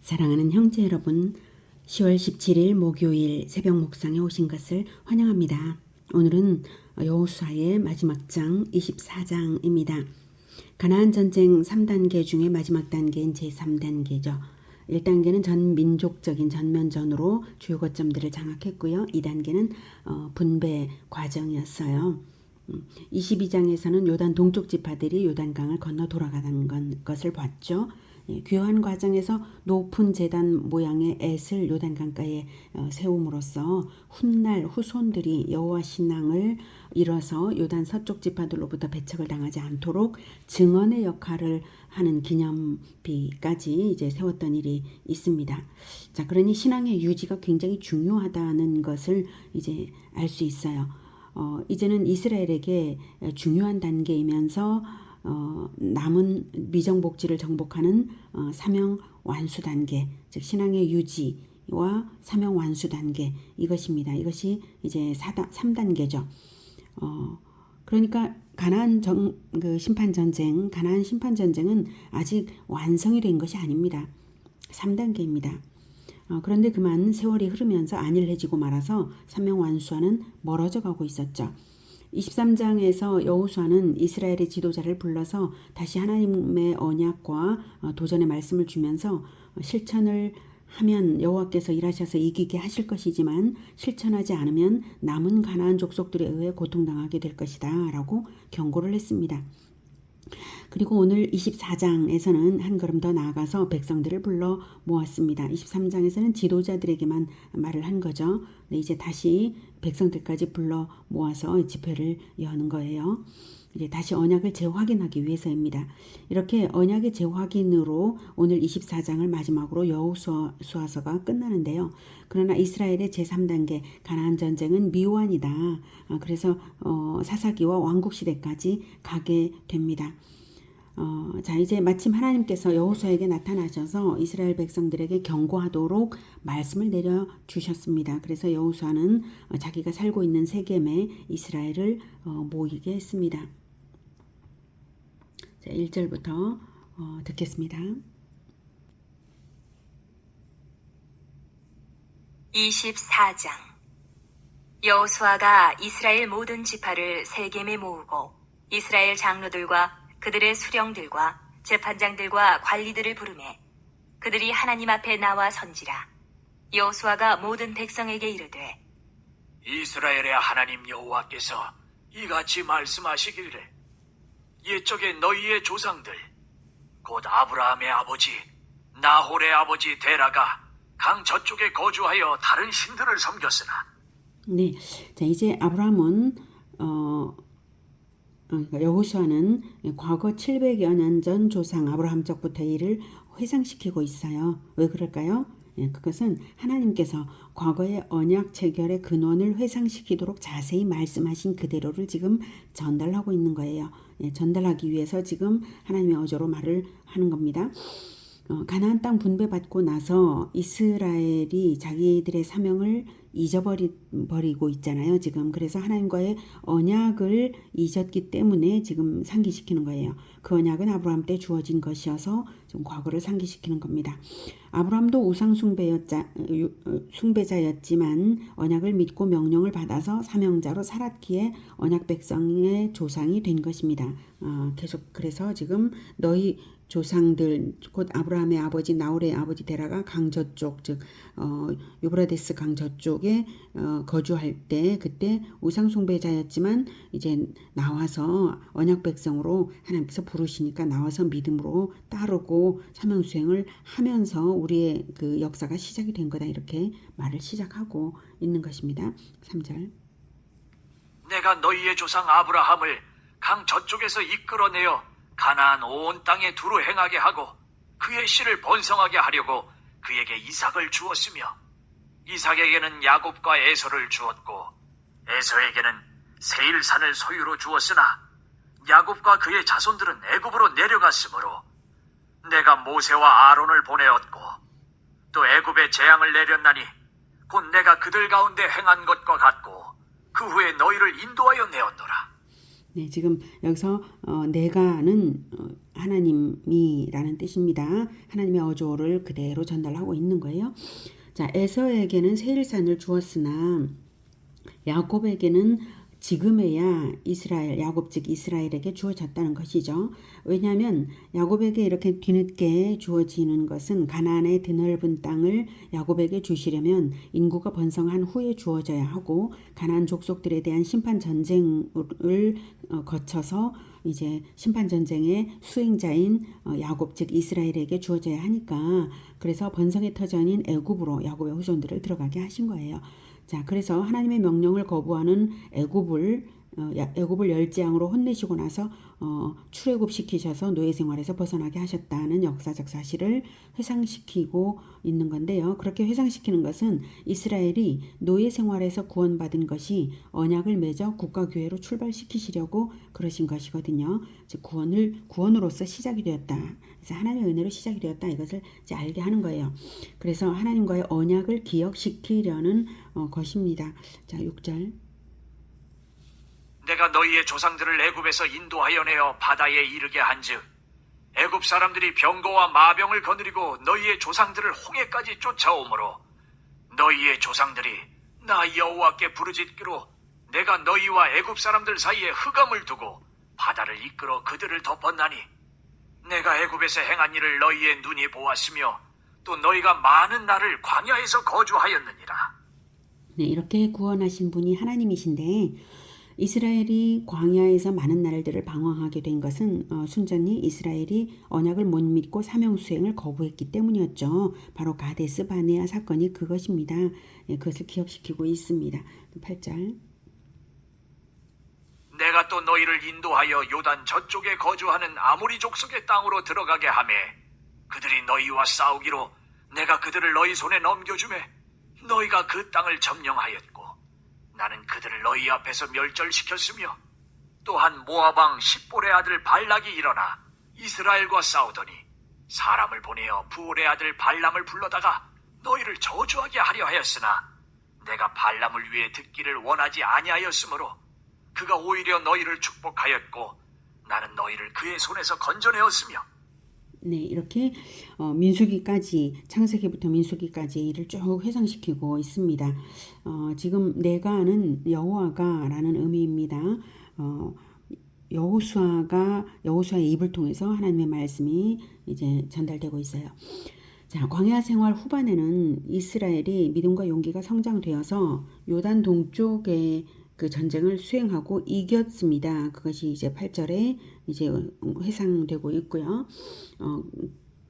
사랑하는 형제 여러분, 10월 17일 목요일 새벽 묵상에 오신 것을 환영합니다. 오늘은 여호수아의 마지막 장 24장입니다. 가나안 전쟁 3단계 중에 마지막 단계인 제3단계죠. 1단계는 전 민족적인 전면전으로 주요 거점들을 장악했고요. 2단계는 분배 과정이었어요. 22장에서는 요단 동쪽 지파들이 요단강을 건너 돌아가는 것을 봤죠. 귀환 과정에서 높은 제단 모양의 엣을 요단강가에 세움으로써 훗날 후손들이 여호와 신앙을 이뤄서 요단 서쪽 지파들로부터 배척을 당하지 않도록 증언의 역할을 하는 기념비까지 이제 세웠던 일이 있습니다. 자, 그러니 신앙의 유지가 굉장히 중요하다는 것을 이제 알 수 있어요. 이제는 이스라엘에게 중요한 단계이면서 남은 미정복지를 정복하는 사명 완수 단계, 즉 신앙의 유지와 사명 완수 단계 이것입니다. 이것이 이제 3단계죠. 그러니까 가나안 심판 전쟁, 가나안 심판 전쟁은 아직 완성이 된 것이 아닙니다. 3단계입니다. 그런데 그만 세월이 흐르면서 안일해지고 말아서 사명 완수와는 멀어져 가고 있었죠. 23장에서 여호수아는 이스라엘의 지도자를 불러서 다시 하나님의 언약과 도전의 말씀을 주면서 실천을 하면 여호와께서 일하셔서 이기게 하실 것이지만 실천하지 않으면 남은 가나안 족속들에 의해 고통당하게 될 것이다 라고 경고를 했습니다. 그리고 오늘 24장에서는 한 걸음 더 나아가서 백성들을 불러 모았습니다. 23장에서는 지도자들에게만 말을 한 거죠. 네, 이제 다시 백성들까지 불러 모아서 집회를 여는 거예요. 이제 다시 언약을 재확인하기 위해서입니다. 이렇게 언약의 재확인으로 오늘 24장을 마지막으로 여호수아서가 끝나는데요. 그러나 이스라엘의 제3단계 가나안 전쟁은 미완이다. 그래서 사사기와 왕국시대까지 가게 됩니다. 자, 이제 마침 하나님께서 여호수아에게 나타나셔서 이스라엘 백성들에게 경고하도록 말씀을 내려주셨습니다. 그래서 여호수아는 자기가 살고 있는 세겜에 이스라엘을 모이게 했습니다. 자, 1절부터 듣겠습니다. 24장 여호수아가 이스라엘 모든 지파를 세겜에 모으고 이스라엘 장로들과 그들의 수령들과 재판장들과 관리들을 부르매 그들이 하나님 앞에 나와 선지라. 여호수아가 모든 백성에게 이르되 이스라엘의 하나님 여호와께서 이같이 말씀하시기를 옛적에 너희의 조상들 곧 아브라함의 아버지 나홀의 아버지 데라가 강 저쪽에 거주하여 다른 신들을 섬겼으나 네, 자 이제 아브라함은 여호수아는 과거 700여 년 전 조상 아브라함적부터 일을 회상시키고 있어요. 왜 그럴까요? 그것은 하나님께서 과거의 언약 체결의 근원을 회상시키도록 자세히 말씀하신 그대로를 지금 전달하고 있는 거예요. 전달하기 위해서 지금 하나님의 어조로 말을 하는 겁니다. 가나안 땅 분배받고 나서 이스라엘이 자기들의 사명을 잊어버리고 있잖아요. 지금 그래서 하나님과의 언약을 잊었기 때문에 지금 상기시키는 거예요. 그 언약은 아브라함 때 주어진 것이어서 좀 과거를 상기시키는 겁니다. 아브라함도 우상 숭배자였지만 언약을 믿고 명령을 받아서 사명자로 살았기에 언약 백성의 조상이 된 것입니다. 계속 그래서 지금 너희 조상들 곧 아브라함의 아버지 나홀의 아버지 데라가 강 저쪽 즉 유브라데스 강 저쪽에 거주할 때 그때 우상 숭배자였지만 이제 나와서 언약 백성으로 하나님께서 부르시니까 나와서 믿음으로 따르고 사명 수행을 하면서 우리의 그 역사가 시작이 된 거다 이렇게 말을 시작하고 있는 것입니다. 3절 내가 너희의 조상 아브라함을 강 저쪽에서 이끌어내어 가나안 온 땅에 두루 행하게 하고 그의 씨를 번성하게 하려고 그에게 이삭을 주었으며 이삭에게는 야곱과 에서를 주었고 에서에게는 세일산을 소유로 주었으나 야곱과 그의 자손들은 애굽으로 내려갔으므로 내가 모세와 아론을 보내었고 또 애굽에 재앙을 내렸나니 곧 내가 그들 가운데 행한 것과 같고 그 후에 너희를 인도하여 내었노라. 네, 지금 여기서 내가는 하나님이라는 뜻입니다. 하나님의 어조를 그대로 전달하고 있는 거예요. 자, 에서에게는 세일산을 주었으나 야곱에게는 지금에야 이스라엘, 야곱 즉 이스라엘에게 주어졌다는 것이죠. 왜냐하면 야곱에게 이렇게 뒤늦게 주어지는 것은 가나안의 드넓은 땅을 야곱에게 주시려면 인구가 번성한 후에 주어져야 하고 가나안 족속들에 대한 심판 전쟁을 거쳐서 이제 심판 전쟁의 수행자인 야곱 즉 이스라엘에게 주어져야 하니까 그래서 번성의 터전인 애굽으로 야곱의 후손들을 들어가게 하신 거예요. 자, 그래서 하나님의 명령을 거부하는 애굽을 열재앙으로 혼내시고 나서 출애굽시키셔서 노예 생활에서 벗어나게 하셨다는 역사적 사실을 회상시키고 있는 건데요. 그렇게 회상시키는 것은 이스라엘이 노예 생활에서 구원받은 것이 언약을 맺어 국가교회로 출발시키시려고 그러신 것이거든요. 즉 구원으로서 시작이 되었다. 그래서 하나님의 은혜로 시작이 되었다. 이것을 이제 알게 하는 거예요. 그래서 하나님과의 언약을 기억시키려는 것입니다. 자, 6절. 내가 너희의 조상들을 애굽에서 인도하여 내어 바다에 이르게 한즉 애굽 사람들이 병거와 마병을 거느리고 너희의 조상들을 홍해까지 쫓아오므로 너희의 조상들이 나 여호와께 부르짖기로 내가 너희와 애굽 사람들 사이에 흑암을 두고 바다를 이끌어 그들을 덮었나니 내가 애굽에서 행한 일을 너희의 눈이 보았으며 또 너희가 많은 날을 광야에서 거주하였느니라. 네, 이렇게 구원하신 분이 하나님이신데 이스라엘이 광야에서 많은 날들을 방황하게 된 것은 순전히 이스라엘이 언약을 못 믿고 사명 수행을 거부했기 때문이었죠. 바로 가데스 바네아 사건이 그것입니다. 예, 그것을 기억시키고 있습니다. 8절. 내가 또 너희를 인도하여 요단 저쪽에 거주하는 아모리 족속의 땅으로 들어가게 하매 그들이 너희와 싸우기로 내가 그들을 너희 손에 넘겨주매 너희가 그 땅을 점령하였고 나는 그들을 너희 앞에서 멸절시켰으며 또한 모압 왕 십볼의 아들 발락이 일어나 이스라엘과 싸우더니 사람을 보내어 부올의 아들 발람을 불러다가 너희를 저주하게 하려 하였으나 내가 발람을 위해 듣기를 원하지 아니하였으므로 그가 오히려 너희를 축복하였고 나는 너희를 그의 손에서 건져내었으며. 네, 이렇게 민수기까지 창세기부터 민수기까지를 쭉 회상시키고 있습니다. 지금 내가 아는 여호와가라는 의미입니다. 여호수아의 입을 통해서 하나님의 말씀이 이제 전달되고 있어요. 자, 광야 생활 후반에는 이스라엘이 믿음과 용기가 성장되어서 요단 동쪽에 그 전쟁을 수행하고 이겼습니다. 그것이 이제 8절에 이제 회상되고 있고요.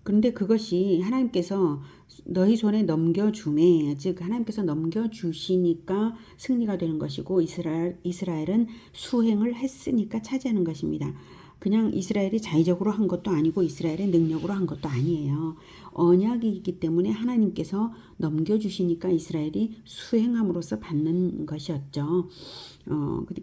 그런데 그것이 하나님께서 너희 손에 넘겨주매, 즉 하나님께서 넘겨주시니까 승리가 되는 것이고 이스라엘은 수행을 했으니까 차지하는 것입니다. 그냥 이스라엘이 자의적으로 한 것도 아니고 이스라엘의 능력으로 한 것도 아니에요. 언약이 있기 때문에 하나님께서 넘겨주시니까 이스라엘이 수행함으로써 받는 것이었죠.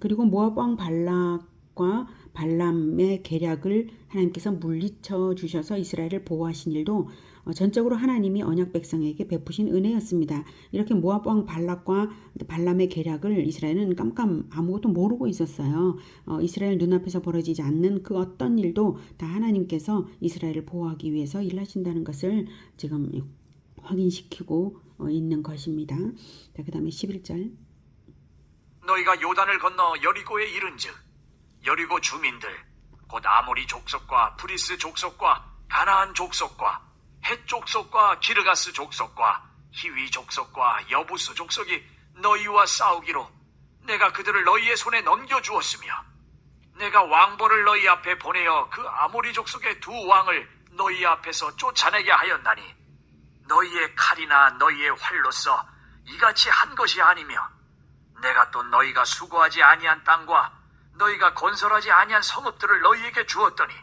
그리고 모압 왕 발락과 발람의 계략을 하나님께서 물리쳐 주셔서 이스라엘을 보호하신 일도 전적으로 하나님이 언약 백성에게 베푸신 은혜였습니다. 이렇게 모압 왕 발락과 발람의 계략을 이스라엘은 아무것도 모르고 있었어요. 이스라엘 눈앞에서 벌어지지 않는 그 어떤 일도 다 하나님께서 이스라엘을 보호하기 위해서 일하신다는 것을 지금 확인시키고 있는 것입니다. 자, 그 다음에 11절. 너희가 요단을 건너 여리고에 이른즉 여리고 주민들 곧 아모리 족속과 브리스 족속과 가나안 족속과 헷 족속과 기르가스 족속과 히위 족속과 여부스 족속이 너희와 싸우기로 내가 그들을 너희의 손에 넘겨주었으며 내가 왕벌을 너희 앞에 보내어 그 아모리 족속의 두 왕을 너희 앞에서 쫓아내게 하였나니 너희의 칼이나 너희의 활로서 이같이 한 것이 아니며 내가 또 너희가 수고하지 아니한 땅과 너희가 건설하지 아니한 성읍들을 너희에게 주었더니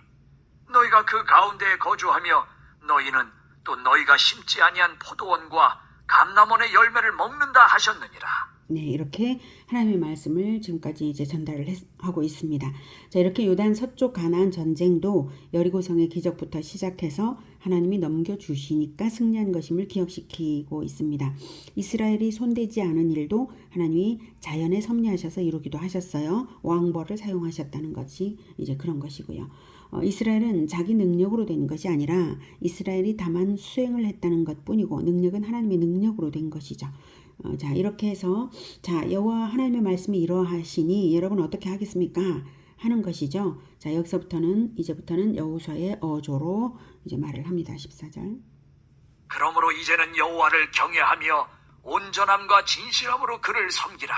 너희가 그 가운데에 거주하며 너희는 또 너희가 심지 아니한 포도원과 감람원의 열매를 먹는다 하셨느니라. 네, 이렇게 하나님의 말씀을 지금까지 이제 전달을 하고 있습니다. 자, 이렇게 요단 서쪽 가나안 전쟁도 여리고성의 기적부터 시작해서 하나님이 넘겨주시니까 승리한 것임을 기억시키고 있습니다. 이스라엘이 손대지 않은 일도 하나님이 자연에 섭리하셔서 이루기도 하셨어요. 왕벌을 사용하셨다는 것이 이제 그런 것이고요. 이스라엘은 자기 능력으로 된 것이 아니라 이스라엘이 다만 수행을 했다는 것뿐이고 능력은 하나님의 능력으로 된 것이죠. 자, 이렇게 해서 자, 여호와 하나님의 말씀이 이러하시니 여러분 어떻게 하겠습니까? 하는 것이죠. 자, 이제부터는 여호수아의 어조로 이제 말을 합니다. 14절. 그러므로 이제는 여호와를 경외하며 온전함과 진실함으로 그를 섬기라.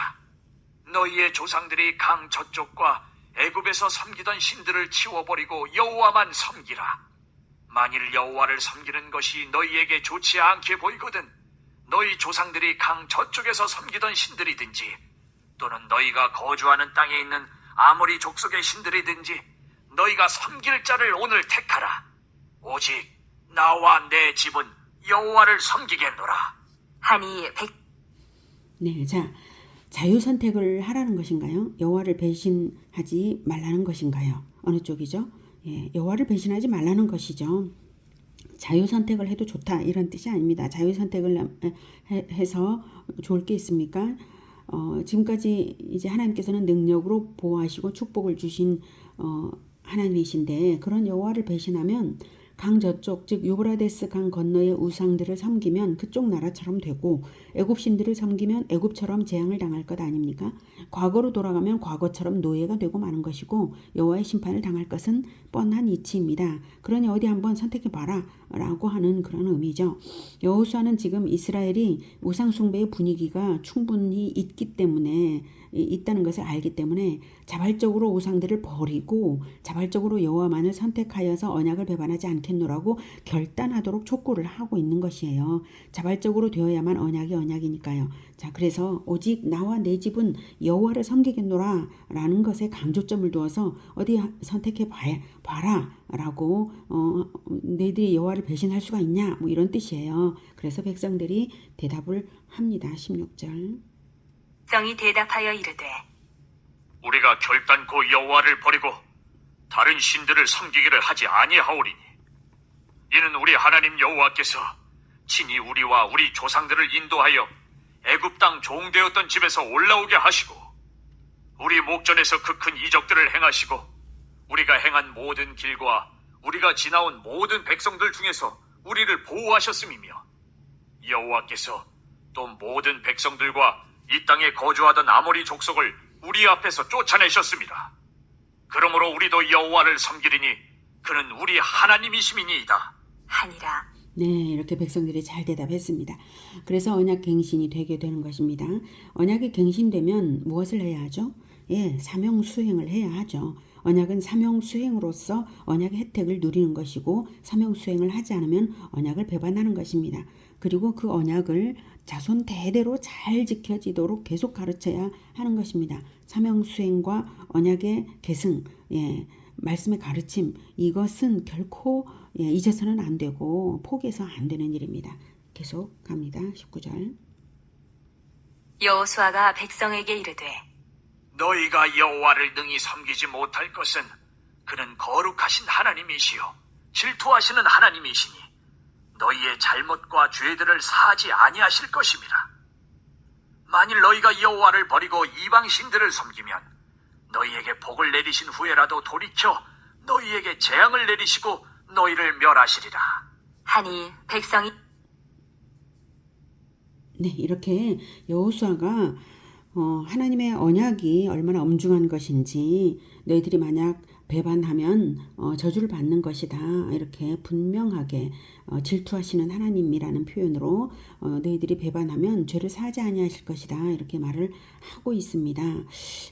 너희의 조상들이 강 저쪽과 애굽에서 섬기던 신들을 치워버리고 여호와만 섬기라. 만일 여호와를 섬기는 것이 너희에게 좋지 않게 보이거든 너희 조상들이 강 저쪽에서 섬기던 신들이든지 또는 너희가 거주하는 땅에 있는 아모리 족속의 신들이든지 너희가 섬길 자를 오늘 택하라. 오직 나와 내 집은 여호와를 섬기겠노라. 하니 네, 자, 자유 선택을 하라는 것인가요? 여호와를 배신하지 말라는 것인가요? 어느 쪽이죠? 예, 여호와를 배신하지 말라는 것이죠. 자유 선택을 해도 좋다 이런 뜻이 아닙니다. 자유 선택을 해서 좋을 게 있습니까? 지금까지 이제 하나님께서는 능력으로 보호하시고 축복을 주신 하나님이신데 그런 여호와를 배신하면 강 저쪽 즉 유브라데스 강 건너의 우상들을 섬기면 그쪽 나라처럼 되고 애굽 신들을 섬기면 애굽처럼 재앙을 당할 것 아닙니까? 과거로 돌아가면 과거처럼 노예가 되고 마는 것이고 여호와의 심판을 당할 것은 뻔한 이치입니다. 그러니 어디 한번 선택해 봐라 라고 하는 그런 의미죠. 여호수아는 지금 이스라엘이 우상 숭배의 분위기가 충분히 있다는 것을 알기 때문에 자발적으로 우상들을 버리고 자발적으로 여호와만을 선택하여서 언약을 배반하지 않겠노라고 결단하도록 촉구를 하고 있는 것이에요. 자발적으로 되어야만 언약이니까요. 자, 그래서 오직 나와 내 집은 여호와를 섬기겠노라 라는 것에 강조점을 두어서 어디 선택해 봐라 라고 너희들이 여호와를 배신할 수가 있냐 뭐 이런 뜻이에요. 그래서 백성들이 대답을 합니다. 16절. 백성이 대답하여 이르되 우리가 결단코 여호와를 버리고 다른 신들을 섬기기를 하지 아니하오리니 이는 우리 하나님 여호와께서 친히 우리와 우리 조상들을 인도하여 애굽 땅 종되었던 집에서 올라오게 하시고 우리 목전에서 그 큰 이적들을 행하시고 우리가 행한 모든 길과 우리가 지나온 모든 백성들 중에서 우리를 보호하셨음이며 여호와께서 또 모든 백성들과 이 땅에 거주하던 아모리 족속을 우리 앞에서 쫓아내셨습니다. 그러므로 우리도 여호와를 섬기리니 그는 우리 하나님이심이니이다. 하니라. 네, 이렇게 백성들이 잘 대답했습니다. 그래서 언약 갱신이 되게 되는 것입니다. 언약이 갱신되면 무엇을 해야 하죠? 예, 사명 수행을 해야 하죠. 언약은 사명 수행으로서 언약의 혜택을 누리는 것이고 사명 수행을 하지 않으면 언약을 배반하는 것입니다. 그리고 그 언약을 자손 대대로 잘 지켜지도록 계속 가르쳐야 하는 것입니다. 사명 수행과 언약의 계승, 예, 말씀의 가르침 이것은 결코 잊어서는 안 되고 포기해서 안 되는 일입니다. 계속 갑니다. 19절. 여호수아가 백성에게 이르되 너희가 여호와를 능히 섬기지 못할 것은 그는 거룩하신 하나님이시요 질투하시는 하나님이시니 너희의 잘못과 죄들을 사하지 아니하실 것임이라. 만일 너희가 여호와를 버리고 이방 신들을 섬기면 너희에게 복을 내리신 후에라도 돌이켜 너희에게 재앙을 내리시고 너희를 멸하시리라. 하니 백성이 네, 이렇게 여호수아가 하나님의 언약이 얼마나 엄중한 것인지 너희들이 만약 배반하면 저주를 받는 것이다. 이렇게 분명하게 질투하시는 하나님이라는 표현으로 너희들이 배반하면 죄를 사하지 아니하실 것이다. 이렇게 말을 하고 있습니다.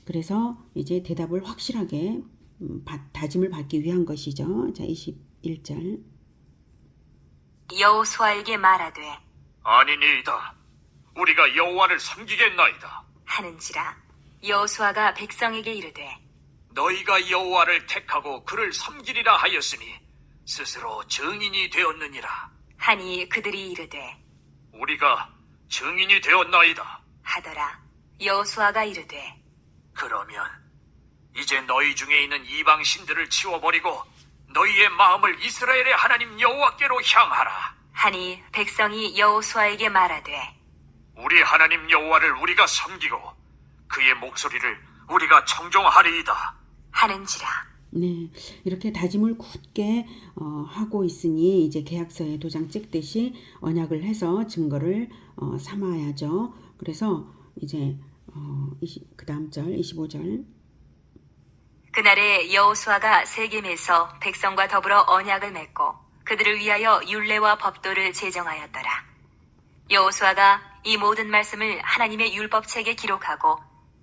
그래서 이제 대답을 확실하게 다짐을 받기 위한 것이죠. 자, 21절. 여호수아에게 말하되 아니니이다. 우리가 여호와를 섬기겠나이다. 하는지라. 여호수아가 백성에게 이르되 너희가 여호와를 택하고 그를 섬기리라 하였으니 스스로 증인이 되었느니라. 하니 그들이 이르되 우리가 증인이 되었나이다. 하더라. 여호수아가 이르되 그러면 이제 너희 중에 있는 이방 신들을 치워버리고 너희의 마음을 이스라엘의 하나님 여호와께로 향하라. 하니 백성이 여호수아에게 말하되 우리 하나님 여호와를 우리가 섬기고 그의 목소리를 우리가 청종하리이다. 하는지라. 네, 이렇게 다짐을 굳게 하고 있으니 이제 계약서에 도장 찍듯이 언약을 해서 증거를 삼아야죠. 그래서 이제 그 다음 절 25절 그날에 여호수아가 세겜에서 백성과 더불어 언약을 맺고 그들을 위하여 율례와 법도를 제정하였더라. 여호수아가 이 모든 말씀을 하나님의 율법책에 기록하고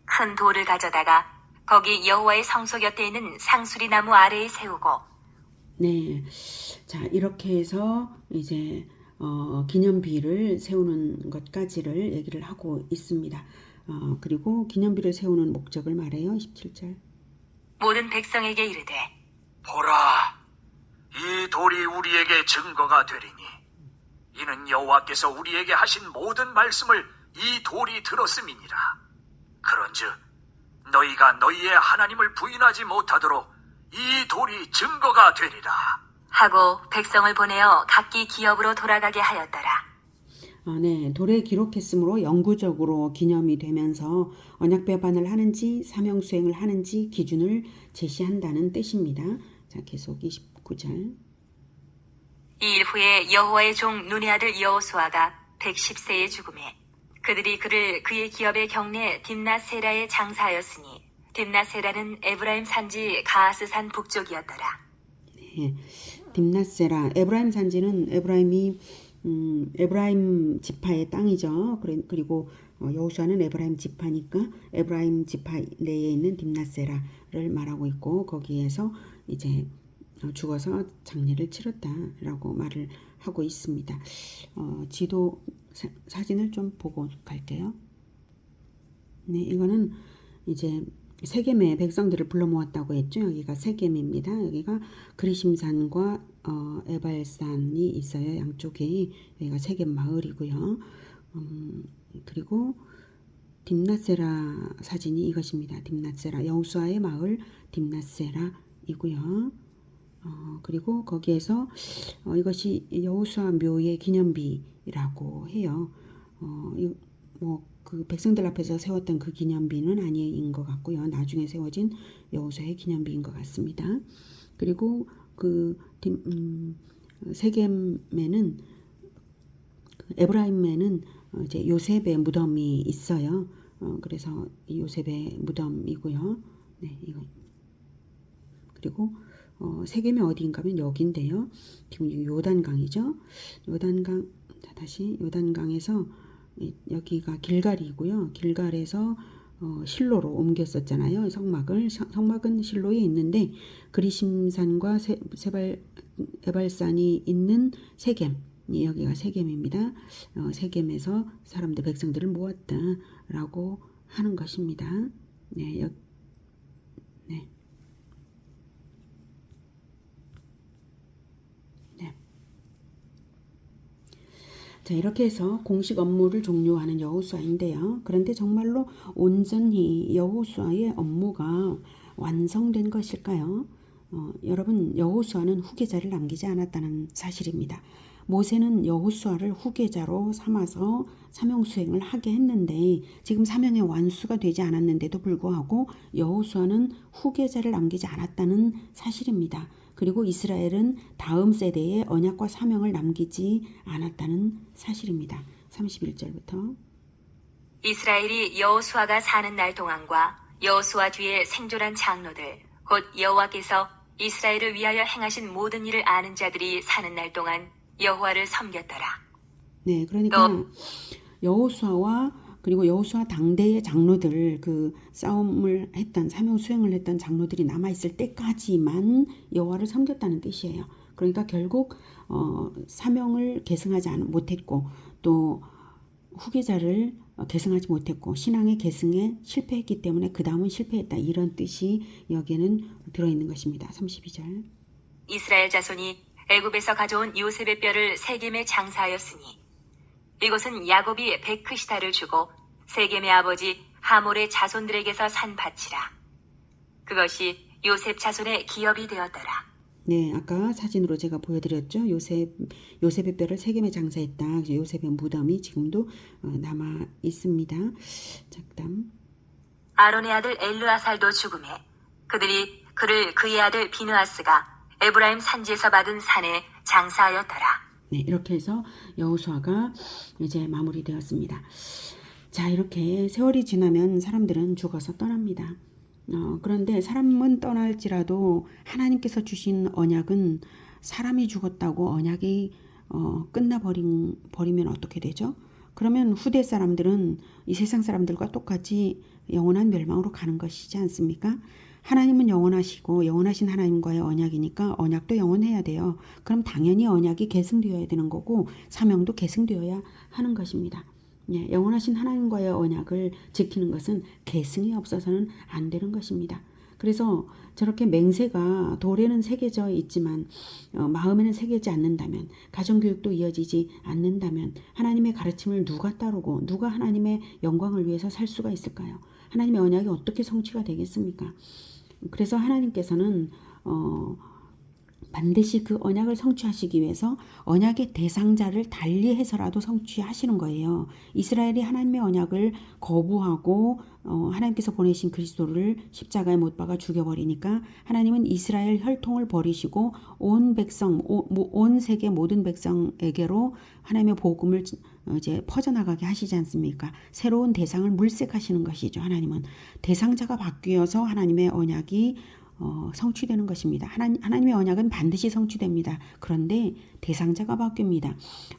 큰 돌을 가져다가 거기 여호와의 성소 곁에 있는 상수리 나무 아래에 세우고 네, 자 이렇게 해서 이제 기념비를 세우는 것까지를 얘기를 하고 있습니다. 그리고 기념비를 세우는 목적을 말해요. 27절 모든 백성에게 이르되 보라, 이 돌이 우리에게 증거가 되리니 이는 여호와께서 우리에게 하신 모든 말씀을 이 돌이 들었음이니라. 그런즉 너희가 너희의 하나님을 부인하지 못하도록 이 돌이 증거가 되리라. 하고 백성을 보내어 각기 기업으로 돌아가게 하였더라. 네, 돌에 기록했으므로 영구적으로 기념이 되면서 언약 배반을 하는지 사명 수행을 하는지 기준을 제시한다는 뜻입니다. 자, 계속 29절. 이 일 후에 여호와의 종 눈의 아들 여호수아가 110세에 죽음에 그들이 그를 그의 기업의 경내 딥나세라에 장사하였으니 딥나세라는 에브라임 산지 가하스산 북쪽이었더라. 네, 딥나세라 에브라임 산지는 에브라임 지파의 땅이죠. 그리고 여호수아는 에브라임 지파니까 에브라임 지파 내에 있는 딥나세라를 말하고 있고 거기에서 이제 죽어서 장례를 치렀다라고 말을 하고 있습니다. 지도 사진을 좀 보고 갈게요. 네, 이거는 이제 세겜의 백성들을 불러 모았다고 했죠. 여기가 세겜입니다. 여기가 그리심산과 에발산이 있어요. 양쪽에 여기가 세겜 마을이고요. 그리고 딥나세라 사진이 이것입니다. 딥나세라 여호수아의 마을 딥나세라이고요. 그리고 거기에서 이것이 여호수아 묘의 기념비라고 해요. 그 백성들 앞에서 세웠던 그 기념비는 아닌 것 같고요. 나중에 세워진 여호수아의 기념비인 것 같습니다. 그리고 그 세겜에는 에브라임에는 이제 요셉의 무덤이 있어요. 그래서 이 요셉의 무덤이고요. 네, 이거 그리고 세겜이 어디인가면 여기인데요. 지금 요단강이죠. 요단강, 자 다시 요단강에서 여기가 길갈이고요. 길갈에서 실로로 옮겼었잖아요. 성막은 실로에 있는데 그리심산과 에발산이 있는 세겜, 여기가 세겜입니다. 세겜에서 백성들을 모았다라고 하는 것입니다. 네, 네. 자, 이렇게 해서 공식 업무를 종료하는 여호수아인데요. 그런데 정말로 온전히 여호수아의 업무가 완성된 것일까요? 여러분, 여호수아는 후계자를 남기지 않았다는 사실입니다. 모세는 여호수아를 후계자로 삼아서 사명 수행을 하게 했는데 지금 사명의 완수가 되지 않았는데도 불구하고 여호수아는 후계자를 남기지 않았다는 사실입니다. 그리고 이스라엘은 다음 세대에 언약과 사명을 남기지 않았다는 사실입니다. 31절부터 이스라엘이 여호수아가 사는 날 동안과 여호수아 뒤에 생존한 장로들 곧 여호와께서 이스라엘을 위하여 행하신 모든 일을 아는 자들이 사는 날 동안 여호와를 섬겼더라. 네, 그러니까 여호수아와 그리고 여호수아 당대의 장로들 그 싸움을 했던 사명 수행을 했던 장로들이 남아 있을 때까지만 여호와를 섬겼다는 뜻이에요. 그러니까 결국 사명을 계승하지 못했고 또 후계자를 계승하지 못했고 신앙의 계승에 실패했기 때문에 그 다음은 실패했다 이런 뜻이 여기에는 들어있는 것입니다. 32절 이스라엘 자손이 애굽에서 가져온 요셉의 뼈를 세겜에 장사하였으니 이곳은 야곱이 베크시다를 주고 세겜의 아버지 하몰의 자손들에게서 산 밭이라. 그것이 요셉 자손의 기업이 되었더라. 네, 아까 사진으로 제가 보여드렸죠. 요셉의 뼈를 세겜에 장사했다. 요셉의 무덤이 지금도 남아 있습니다. 잠깐. 아론의 아들 엘르아살도 죽음에 그들이 그를 그의 아들 비느하스가 에브라임 산지에서 받은 산에 장사하였더라. 네, 이렇게 해서 여호수아가 이제 마무리되었습니다. 자, 이렇게 세월이 지나면 사람들은 죽어서 떠납니다. 그런데 사람은 떠날지라도 하나님께서 주신 언약은 사람이 죽었다고 언약이 끝나버리면 어떻게 되죠? 그러면 후대 사람들은 이 세상 사람들과 똑같이 영원한 멸망으로 가는 것이지 않습니까? 하나님은 영원하시고 영원하신 하나님과의 언약이니까 언약도 영원해야 돼요. 그럼 당연히 언약이 계승되어야 되는 거고 사명도 계승되어야 하는 것입니다. 예, 영원하신 하나님과의 언약을 지키는 것은 계승이 없어서는 안 되는 것입니다. 그래서 저렇게 맹세가 돌에는 새겨져 있지만 마음에는 새겨지지 않는다면, 가정교육도 이어지지 않는다면 하나님의 가르침을 누가 따르고 누가 하나님의 영광을 위해서 살 수가 있을까요? 하나님의 언약이 어떻게 성취가 되겠습니까? 그래서 하나님께서는 반드시 그 언약을 성취하시기 위해서 언약의 대상자를 달리해서라도 성취하시는 거예요. 이스라엘이 하나님의 언약을 거부하고 하나님께서 보내신 그리스도를 십자가에 못 박아 죽여버리니까 하나님은 이스라엘 혈통을 버리시고 온 백성, 온 세계 모든 백성에게로 하나님의 복음을 이제 퍼져나가게 하시지 않습니까? 새로운 대상을 물색하시는 것이죠. 하나님은 대상자가 바뀌어서 하나님의 언약이 성취되는 것입니다. 하나님의 언약은 반드시 성취됩니다. 그런데 대상자가 바뀝니다.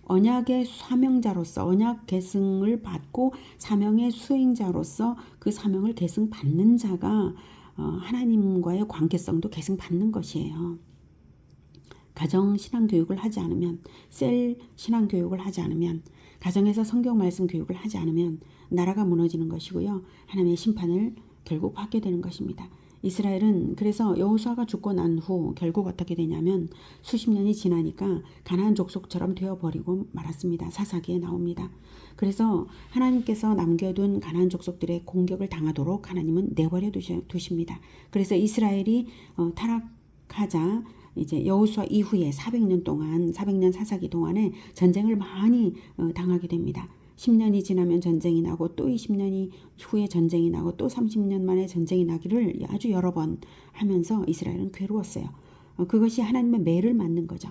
언약의 사명자로서 언약 계승을 받고 사명의 수행자로서 그 사명을 계승받는 자가 하나님과의 관계성도 계승받는 것이에요. 가정 신앙교육을 하지 않으면, 셀 신앙교육을 하지 않으면, 가정에서 성경 말씀 교육을 하지 않으면 나라가 무너지는 것이고요. 하나님의 심판을 결국 받게 되는 것입니다. 이스라엘은 그래서 여호수아가 죽고 난 후 결국 어떻게 되냐면 수십 년이 지나니까 가나안 족속처럼 되어버리고 말았습니다. 사사기에 나옵니다. 그래서 하나님께서 남겨둔 가나안 족속들의 공격을 당하도록 하나님은 내버려 두십니다. 그래서 이스라엘이 타락하자 이제 여호수아 이후에 400년 사사기 동안에 전쟁을 많이 당하게 됩니다. 10년이 지나면 전쟁이 나고 또 20년이 후에 전쟁이 나고 또 30년 만에 전쟁이 나기를 아주 여러 번 하면서 이스라엘은 괴로웠어요. 그것이 하나님의 매를 맞는 거죠.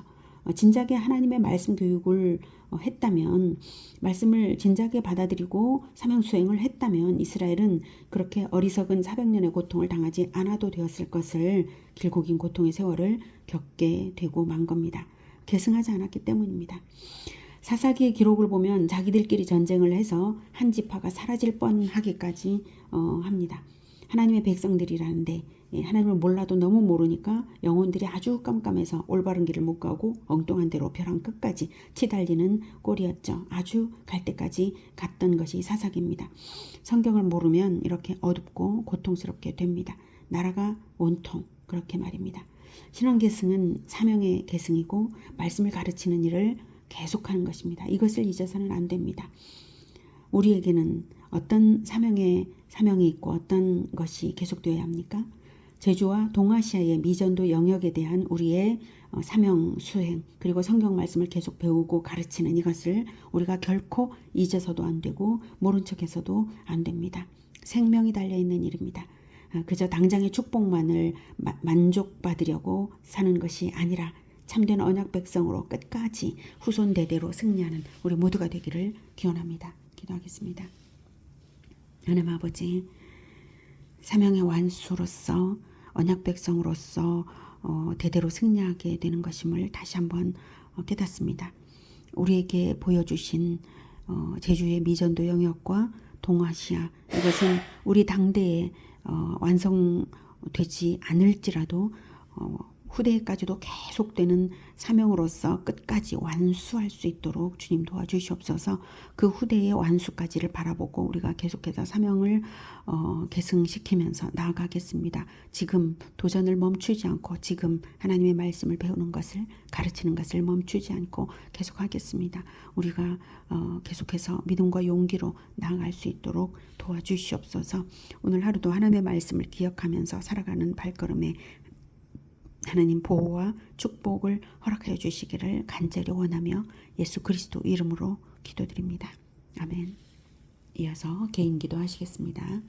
진작에 하나님의 말씀 교육을 했다면, 말씀을 진작에 받아들이고 사명 수행을 했다면 이스라엘은 그렇게 어리석은 400년의 고통을 당하지 않아도 되었을 것을, 길고 긴 고통의 세월을 겪게 되고 만 겁니다. 계승하지 않았기 때문입니다. 사사기의 기록을 보면 자기들끼리 전쟁을 해서 한 지파가 사라질 뻔하기까지 합니다. 하나님의 백성들이라는데 하나님을 몰라도 너무 모르니까 영혼들이 아주 깜깜해서 올바른 길을 못 가고 엉뚱한 대로 벼랑 끝까지 치달리는 꼴이었죠. 아주 갈 때까지 갔던 것이 사사기입니다. 성경을 모르면 이렇게 어둡고 고통스럽게 됩니다. 나라가 온통 그렇게 말입니다. 신앙 계승은 사명의 계승이고 말씀을 가르치는 일을 계속하는 것입니다. 이것을 잊어서는 안 됩니다. 우리에게는 어떤 사명이 있고 어떤 것이 계속되어야 합니까? 제주와 동아시아의 미전도 영역에 대한 우리의 사명 수행, 그리고 성경 말씀을 계속 배우고 가르치는 이것을 우리가 결코 잊어서도 안 되고 모른 척해서도 안 됩니다. 생명이 달려있는 일입니다. 그저 당장의 축복만을 만족받으려고 사는 것이 아니라 참된 언약 백성으로 끝까지 후손 대대로 승리하는 우리 모두가 되기를 기원합니다. 기도하겠습니다. 하나님 아버지, 사명의 완수로서 언약 백성으로서 대대로 승리하게 되는 것임을 다시 한번 깨닫습니다. 우리에게 보여주신 제주의 미전도 영역과 동아시아, 이것은 우리 당대에 완성되지 않을지라도 후대에까지도 계속되는 사명으로서 끝까지 완수할 수 있도록 주님 도와주시옵소서. 그 후대의 완수까지를 바라보고 우리가 계속해서 사명을 계승시키면서 나아가겠습니다. 지금 도전을 멈추지 않고 지금 하나님의 말씀을 배우는 것을 가르치는 것을 멈추지 않고 계속하겠습니다. 우리가 계속해서 믿음과 용기로 나아갈 수 있도록 도와주시옵소서. 오늘 하루도 하나님의 말씀을 기억하면서 살아가는 발걸음에 하나님 보호와 축복을 허락하여 주시기를 간절히 원하며 예수 그리스도 이름으로 기도드립니다. 아멘. 이어서 개인 기도하시겠습니다.